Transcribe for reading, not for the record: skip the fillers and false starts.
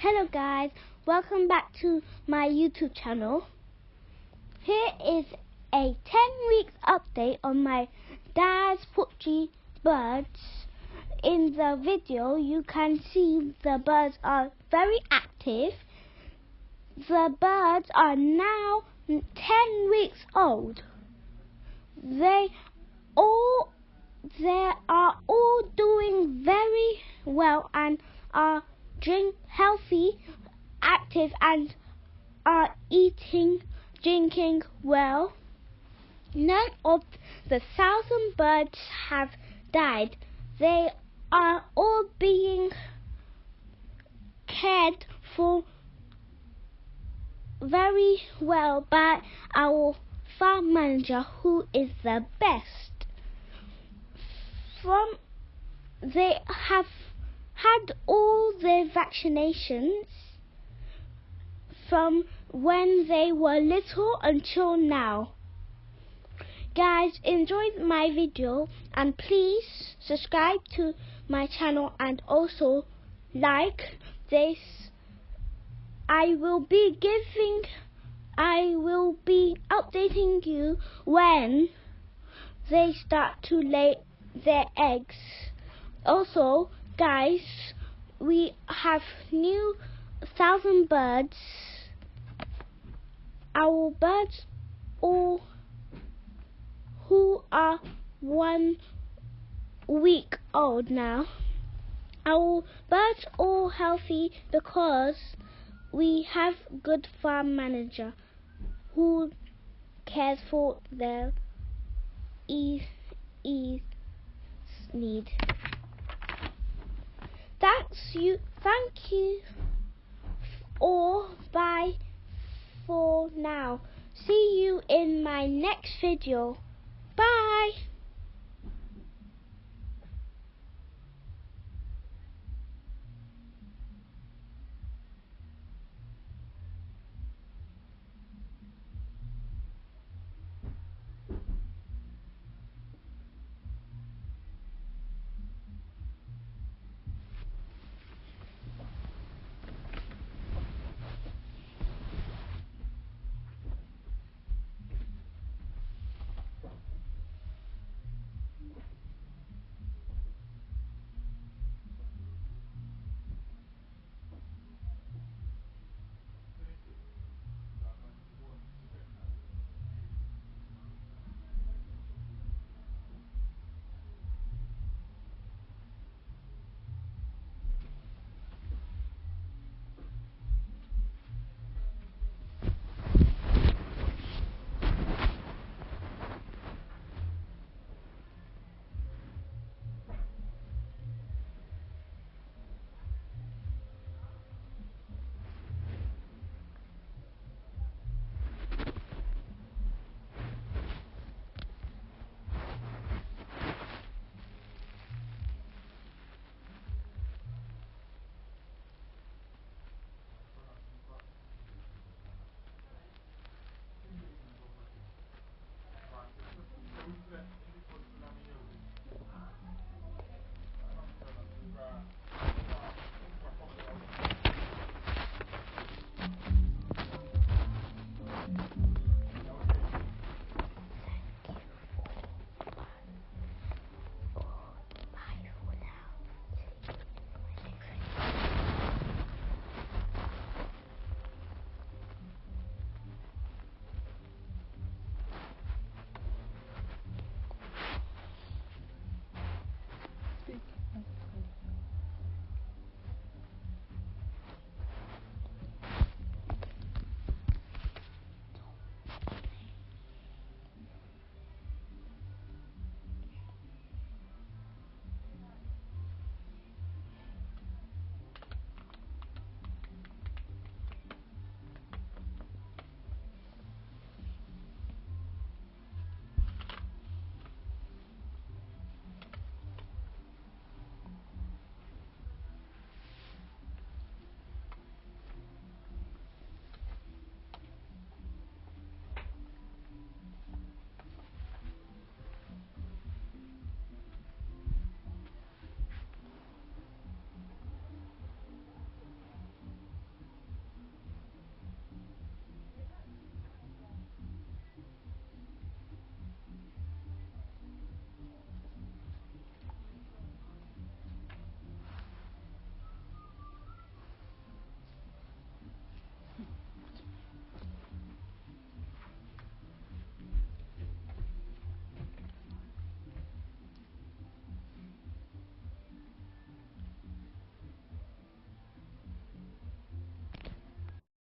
Hello guys, welcome back to my YouTube channel. Here is a 10 weeks update on my dad's poultry birds. In the video you can see the birds are very active. The birds are now 10 weeks old. They are all doing very well and are healthy, active, and are eating, drinking well. None of the 1,000 birds have died. They are all being cared for very well by our farm manager, who is the best. They have had all their vaccinations from when they were little until now. Guys, enjoy my video and please subscribe to my channel and also like this. I will be updating you when they start to lay their eggs. Also, guys, we have new 1,000 birds. Our birds all who are 1 week old now. Our birds all healthy because we have good farm manager who cares for their need. Thank you all. Bye for now. See you in my next video.